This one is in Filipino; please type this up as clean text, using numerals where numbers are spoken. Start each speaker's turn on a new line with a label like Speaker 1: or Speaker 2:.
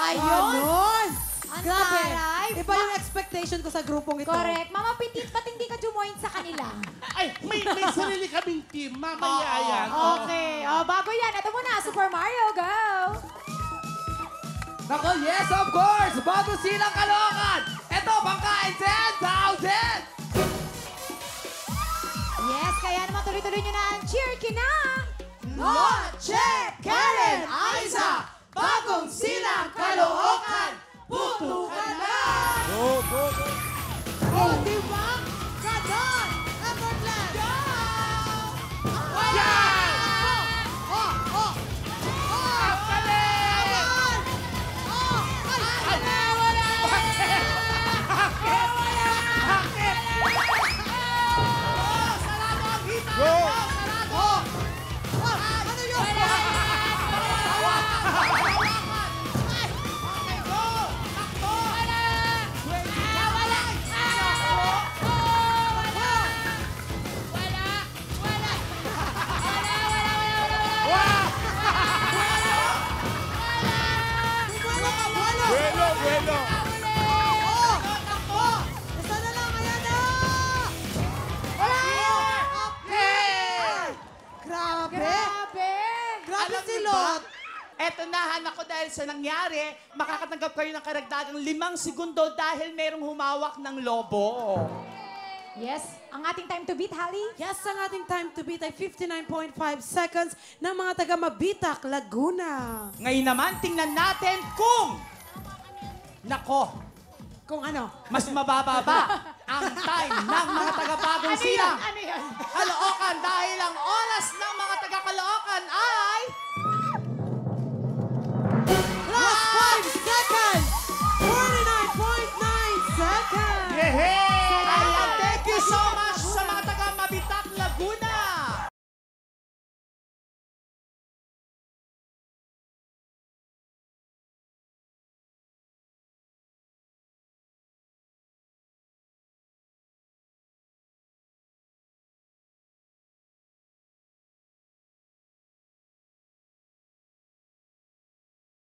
Speaker 1: Ayun!
Speaker 2: Ang
Speaker 1: Grabe.
Speaker 2: taray.
Speaker 1: Iba yung expectation ko sa grupong ito.
Speaker 2: Correct. Mama Petit, ba't hindi ka jumoin sa kanila?
Speaker 3: Ay, may sarili kaming team. Mamaya yan.
Speaker 2: Okay. Bago yan. Ito muna, Super Mario. Go!
Speaker 4: Nako, yes, of course! Bago silang Caloocan! Ito, pangkain 10,000!
Speaker 2: Yes, kaya naman tuloy-tuloy nyo na ang cheer kina.
Speaker 1: Noche, Karen, Aiza, bagong silang Caloocan, putukan na!
Speaker 3: Go, go, go.
Speaker 1: Oh, diba? Ganon! Everland! Go!
Speaker 3: Buelo, buelo.
Speaker 1: Isa na lang, ayan na! Grabe!
Speaker 2: Grabe!
Speaker 1: Grabe
Speaker 5: Alam
Speaker 1: si
Speaker 5: niyo
Speaker 1: Lot!
Speaker 5: ba? Eto na, anak ko, dahil sa nangyari, makakatanggap kayo ng karagdagang 5 segundo dahil merong humawak ng lobo.
Speaker 2: Yes, ang ating time to beat, Hallie.
Speaker 1: Yes, ang ating time to beat ay 59.5 seconds ng mga taga Mabitak, Laguna.
Speaker 5: Ngayon naman, tingnan natin kung... Nako,
Speaker 1: Kung ano?
Speaker 5: mas mababa ba ang time ng mga taga-bagong silang
Speaker 2: Ano yan?
Speaker 5: Caloocan dahil ang oras ng mga taga-Caloocan ay